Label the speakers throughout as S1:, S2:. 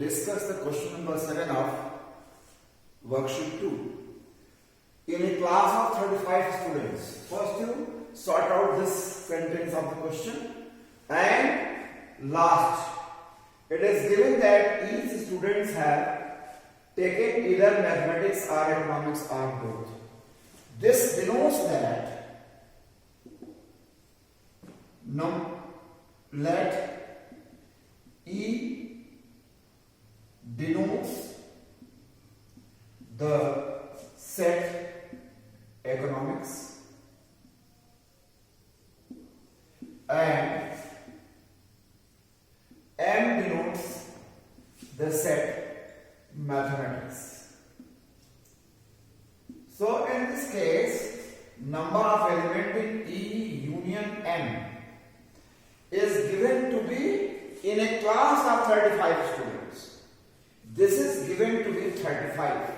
S1: discuss the question number 7 of worksheet 2. In a class of 35 students, first you sort out this sentence of the question, and last it is given that each students have taken either mathematics or economics or both. This denotes that let E denotes the set economics and M denotes the set mathematics. So in this case, number of element in E union M is given to be in a class of 35 students. This is given to be 35.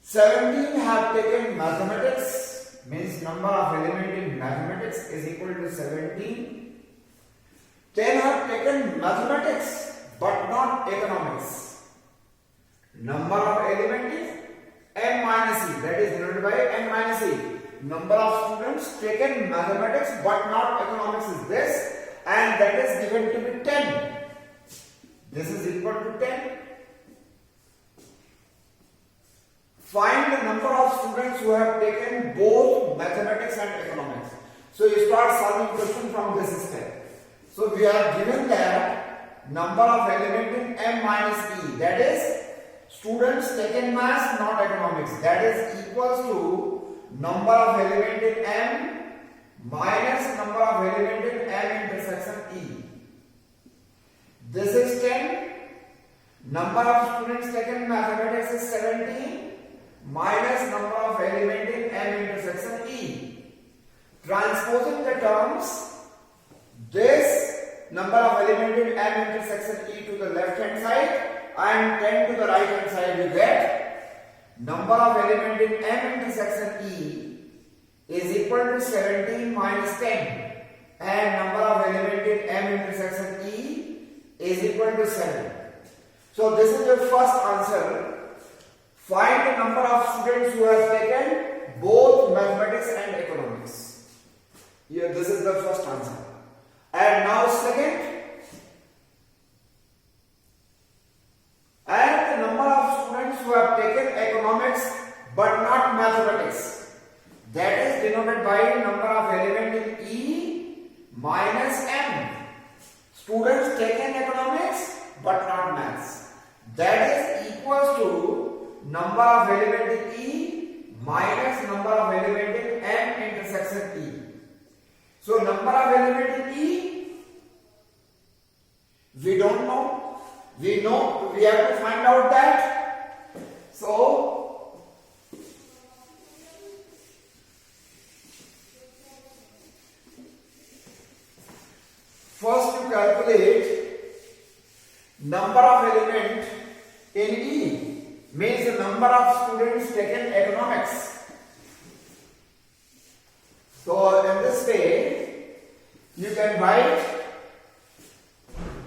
S1: 17 have taken mathematics, means number of element in mathematics is equal to 17. 10 have taken mathematics but not economics. Number of element is M minus E, that is denoted by M minus E. Number of students taken mathematics but not economics is this, and that is given to be 10. This is equal to 10. Find the number of students who have taken both mathematics and economics. So you start solving question from this step. So we are given that number of element in M minus E, that is students taken maths not economics, that is equals to number of element in M minus number of element in M intersection E. This is 10. Number of students taken mathematics is 17 minus number of element in M intersection E. Transposing the terms, this number of element in M intersection E to the left hand side and 10 to the right hand side, you get number of element in M intersection E is equal to 17 minus 10, and number of element in M intersection E is equal to 7. So this is the first answer. Find the number of students who have taken both mathematics and economics. Here, this is the first answer. And now second, and the number of students who have taken economics but not mathematics, that is denoted by number of element in E minus M. Students taken economics but not maths, that is equals to number of element in E minus number of element in M intersection E. So number of element in E, we don't know. We know, we have to find out that. So first you calculate number of element in E, means the number of students taken economics. So in this way you can write,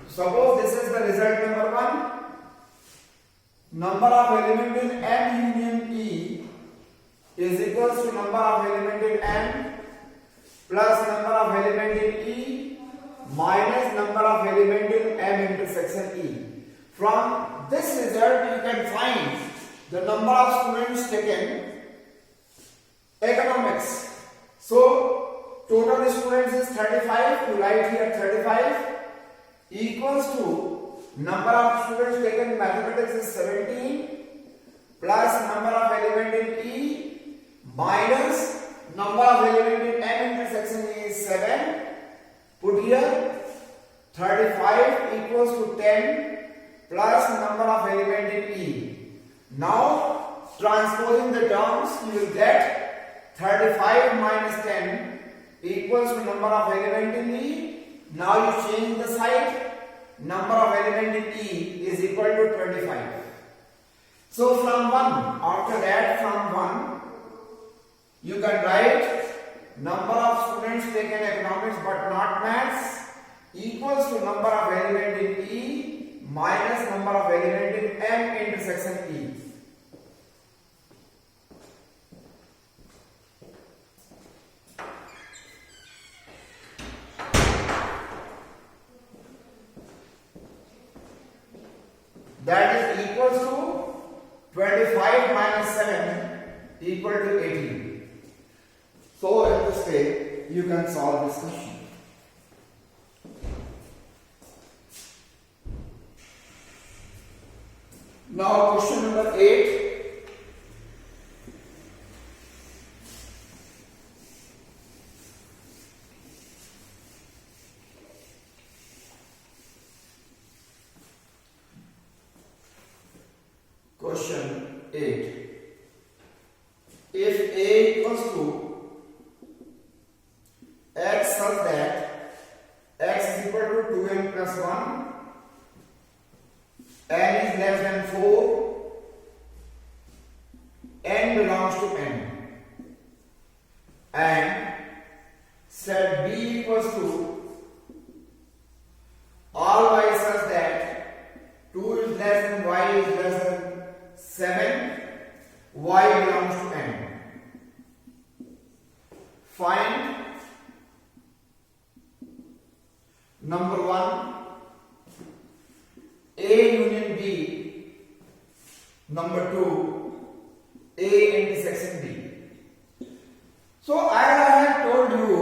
S1: suppose this is the result number 1, number of element in M union E is equals to number of element in M plus number of element in E minus number of element in M intersection E. From this result you can find the number of students taken economics. So total students is 35, you write here 35 equals to number of students taken mathematics is 17 plus number of element in E minus number of element in M intersection E is 7. Put here 35 equals to 10 plus number of element in E. Now transposing the terms, you will get 35 minus 10 equals to number of element in E. Now you change the side, number of element in E is equal to 25. So from 1, after that from 1, you can write number of students taken economics but not maths equals to number of element in E minus number of element in M intersection E. That is equals to 25 minus 7 equal to 18. So in this way you can solve this question. Now question number 8. Question 8. If A equals to x such that x is equal to 2n plus 1, n is less than 4, n belongs to n, and set B equals to all y such that 2 is less than y is less than 7, y belongs to n. Find number 1 A union B, number 2 A intersection B. So as I have told you,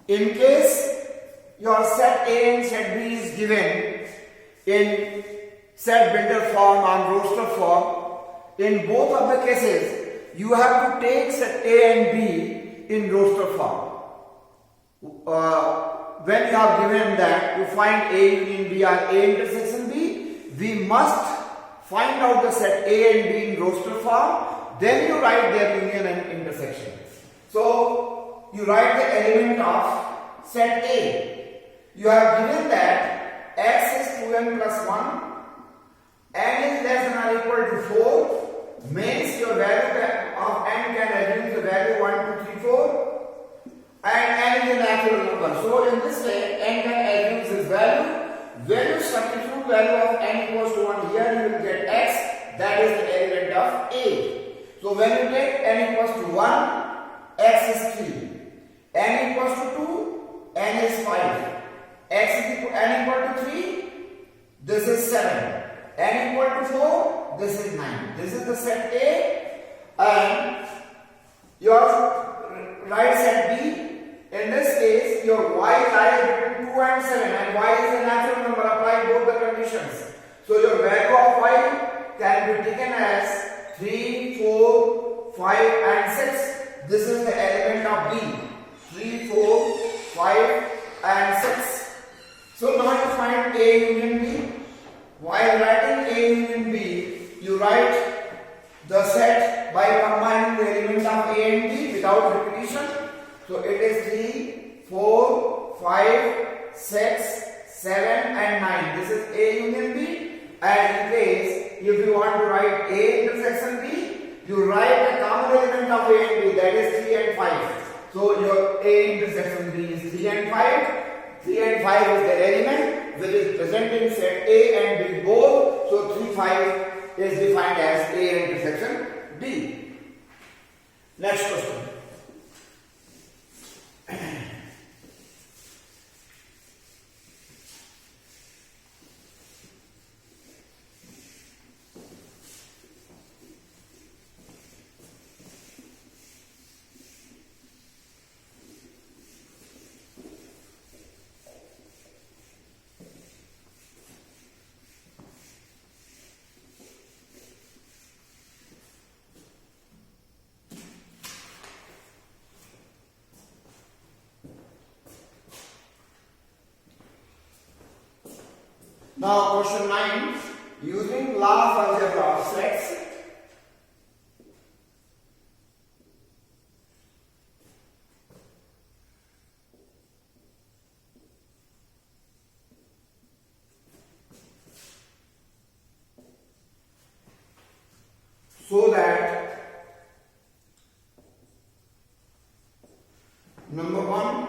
S1: in case your set A and set B is given in set builder form or roster form, in both of the cases you have to take set A and B in roster form. When you are given that to find A union B or A intersection B, we must find out the set A and B in roster form, then you write their union and intersection. So you write the element of set A. You have given that x is 2n plus 1, n is less than or equal to 4, means your value of n can assume the value 1, 2, 3, 4, and n is a natural number. So in this way, n can assume this value. When you substitute value of n equals to 1 here, you will get x, that is the element of A. So when you take n equals to 1, x is 3, n equals to 2, n is 5, n equal to 3, this is 7, n equal to 4, this is 9. This is the set A, and your right set B. In this case, your y lies between 2 and 7, and y is a natural number. Apply both the conditions. So your value of y can be taken as 3, 4, 5 and 6. This is the element of B. 3, 4, 5 and 6. So now you find A union B. While writing A union B, you write the set by combining the element of A and B without repetition. So it is 3, 4, 5, 6, 7 and 9. This is A union B. And in case if you want to write A intersection B, you write a common element of A and B, that is 3 and 5. So your A intersection B is 3 and 5. 3 and 5 is the element which is present in set A and B both. So 3, 5 is defined as A intersection B. Next question. Now question 9, using law of algebra of sets, so that number 1,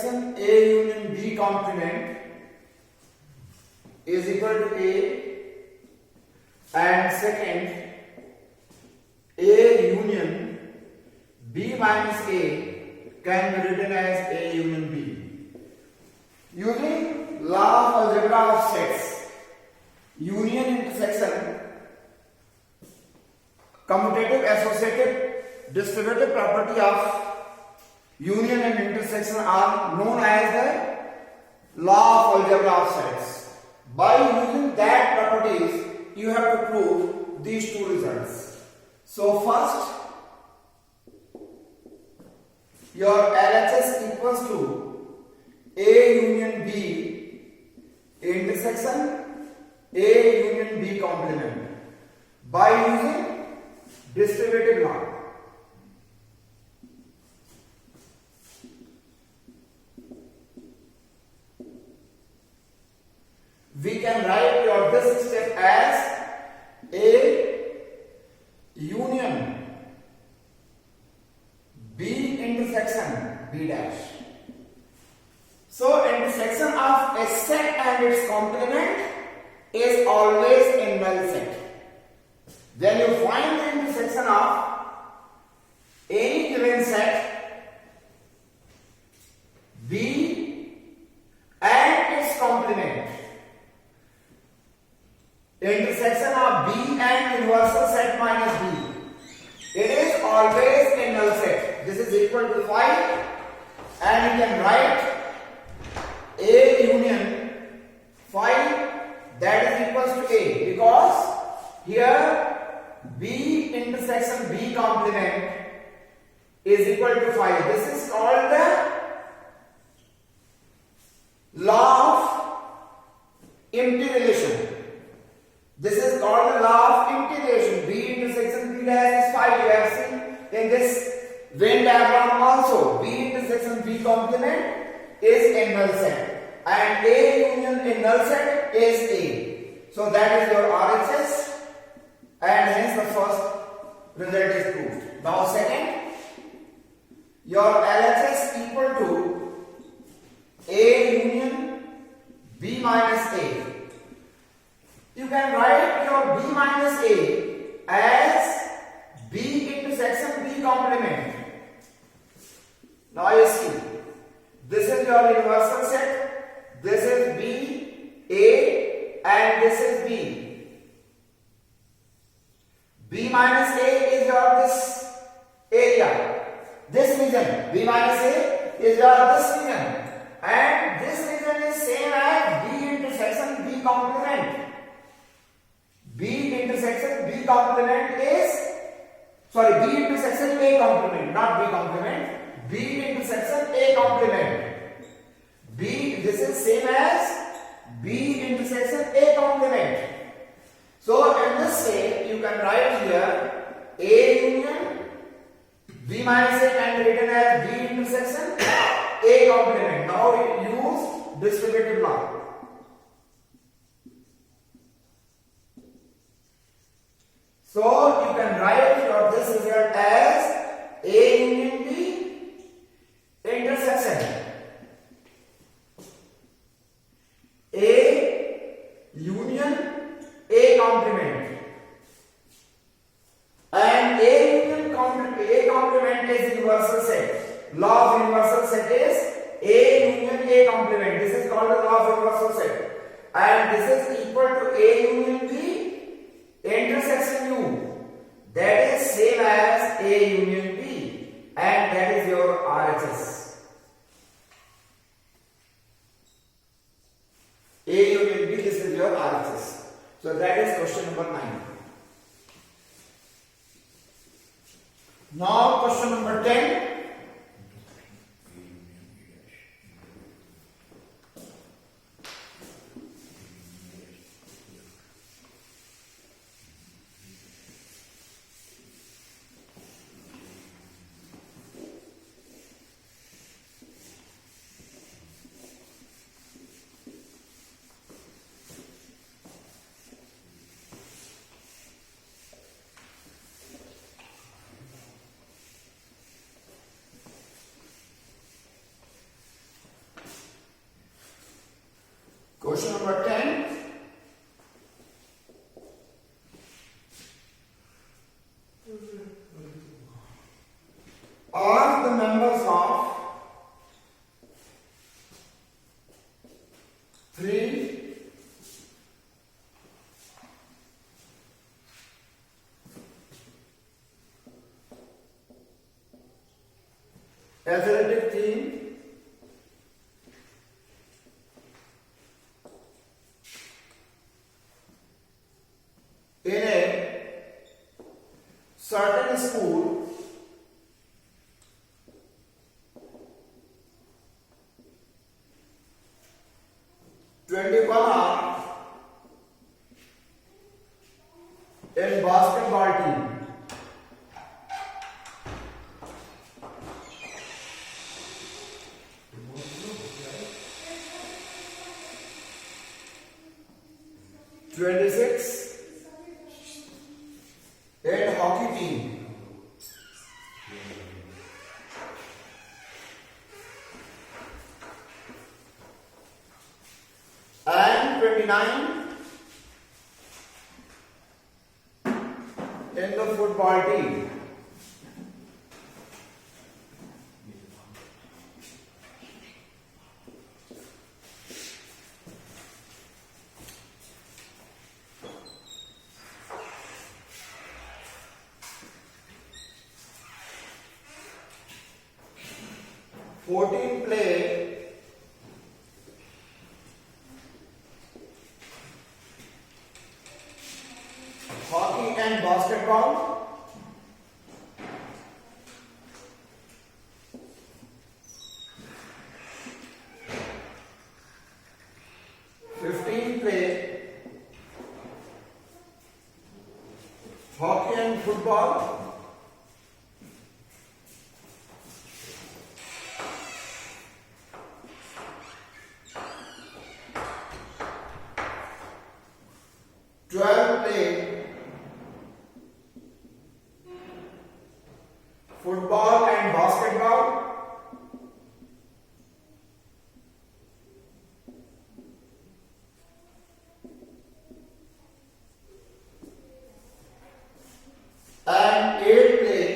S1: intersection A union B complement is equal to A, and second A union B minus A can be written as A union B. Using law of algebra of sets, union intersection, commutative associative distributive property of union and intersection are known as the law of algebra of sets. By using that properties, you have to prove these two results. So first, your LHS equals to A union B intersection A union B complement by using distributive law. We can write your this step as A union B intersection B dash. So intersection of a set and its complement is always a null set. When you find the intersection of any given set B and its complement, intersection of B and universal set minus B, it is always a null set. This is equal to 5, and you can write A union 5 that is equals to A, because here B intersection B complement is equal to 5. This is called the law of empty relation. This is called the law of integration. B intersection B dash is 5. You have seen in this Venn diagram also. B intersection B complement is a null set, and A union a null set is A. So that is your RHS, and hence the first result is proved. Now second, your LHS equal to A union B minus A. You can write your B minus A as B intersection B complement. Now you see, this is your universal set, this is B, A, and this is B. B minus A is your this area, this region. B minus A is your this region, and this region is same as B intersection B complement. B intersection B complement is, sorry, B intersection A complement, not B complement. B intersection A complement. B, this is same as B intersection A complement. So in this way, you can write here A union B minus A can be written as B intersection A complement. Now use distributive law. So you can write your this result as A union B intersection A union A complement, and A union A complement is universal set. Law of universal set is A union A complement. This is called the law of universal set, and this is equal to A union B intersection U, that is same as A union B, and that is your RHS. A union B, this is your RHS. So that is question number 9. Now question number 10. Question number 10. Are the members of 3 athletic team in a certain school in basketball team. (26) in hockey team. And 29 in the football team. (14) play hockey and basketball. Play hockey and football. Play football and basketball. And 8 play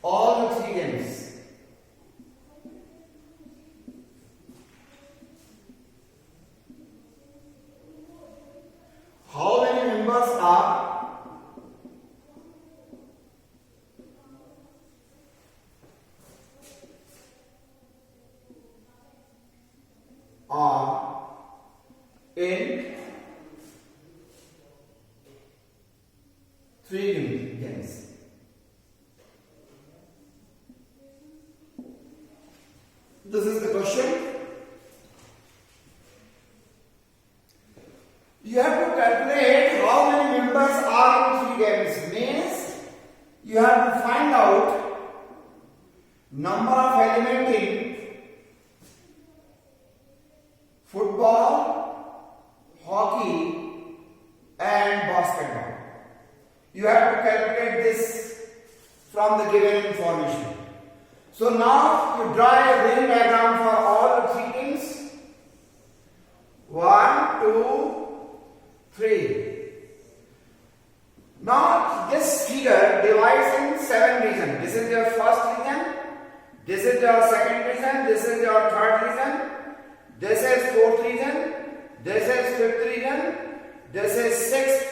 S1: all the 3 games. How many members are in 3 games? This is the question. You have to calculate how many members are in 3 games. Means you have to find out number of elements in football, hockey and basketball. You have to calculate this from the given information. So now you draw a Venn diagram for all the 3 teams. 1, 2, 3. Now this figure divides in 7 regions. This is your first region, this is your second region, this is your third region, this is fourth region, this is fifth region, this is sixth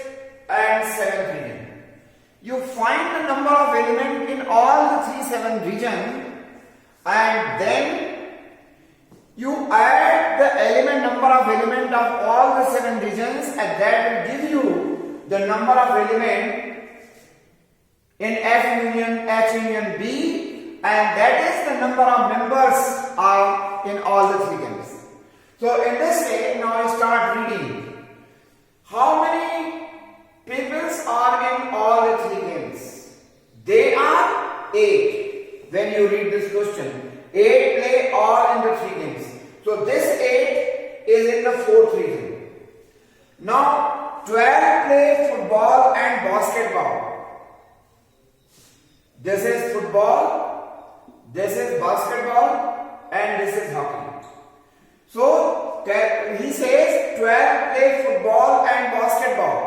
S1: and seventh region. You find the number of elements in all the 7 regions and then you add the number of elements of all the 7 regions and that will give you the number of elements in F union H union B, and that is the number of members in all the 3 games. So in this way, now I start reading. How many people are in all the 3 games? They are 8. When you read this question, 8 play all in the 3 games. So this 8 is in the 4th region. Now 12 play football and basketball. This is football, this is basketball, and this is hockey. So he says 12 play football and basketball.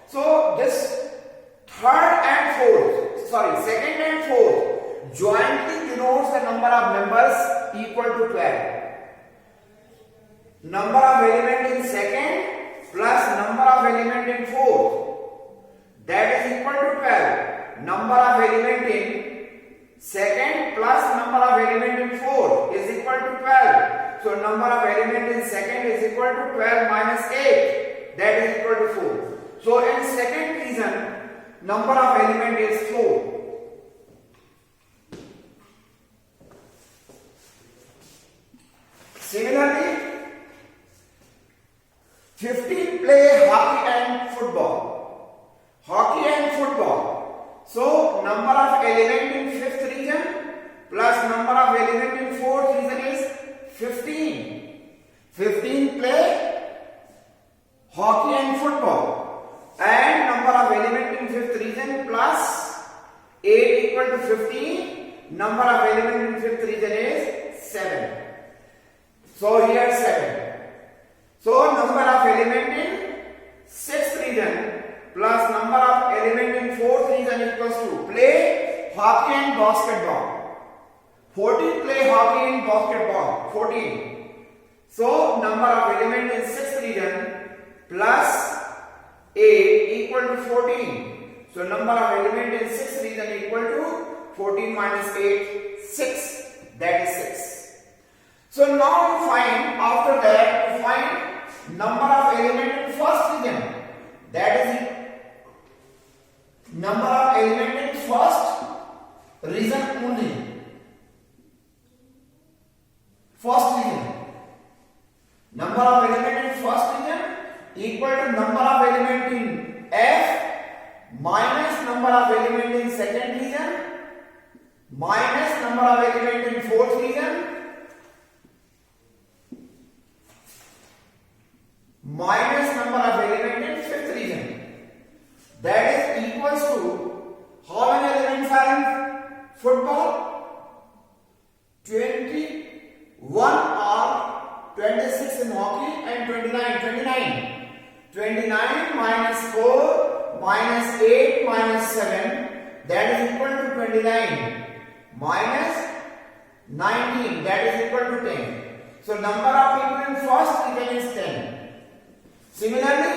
S1: So this second and fourth jointly denotes the number of members equal to 12. Number of element in second plus number of element in fourth, that is equal to 12. Number of element in second plus number of element in fourth is equal to 12. So number of element in second is equal to 12 minus 8, that is equal to 4. So in second reason, number of element is 4. Similarly, 15 play hockey and football. Hockey and football. So number of element in fifth region plus number of element in fourth region is 15. 15 play hockey and football, and number of element in fifth region plus 8 equal to 15. Number of element in fifth region is 7. So here 7. So number of element in sixth region plus number of element in fourth region equals to play hockey and basketball. 14 play hockey and basketball. 14. So number of element in sixth region plus 8 equal to 14. So number of element in sixth region equal to 14 minus 8, 6. That is 6. So now we find, after that we find number of element in first region. That is number of element in first region only. First region. Number of element in first region equal to number of element in F minus number of element in second region minus number of element in fourth region minus number of element in fifth region. That is equals to, how many elements are in football? 21 or 26 in hockey and 29. 29 minus 4 minus 8 minus 7, that is equal to 29 minus 19, that is equal to 10. So number of people in first region is 10. Similarly,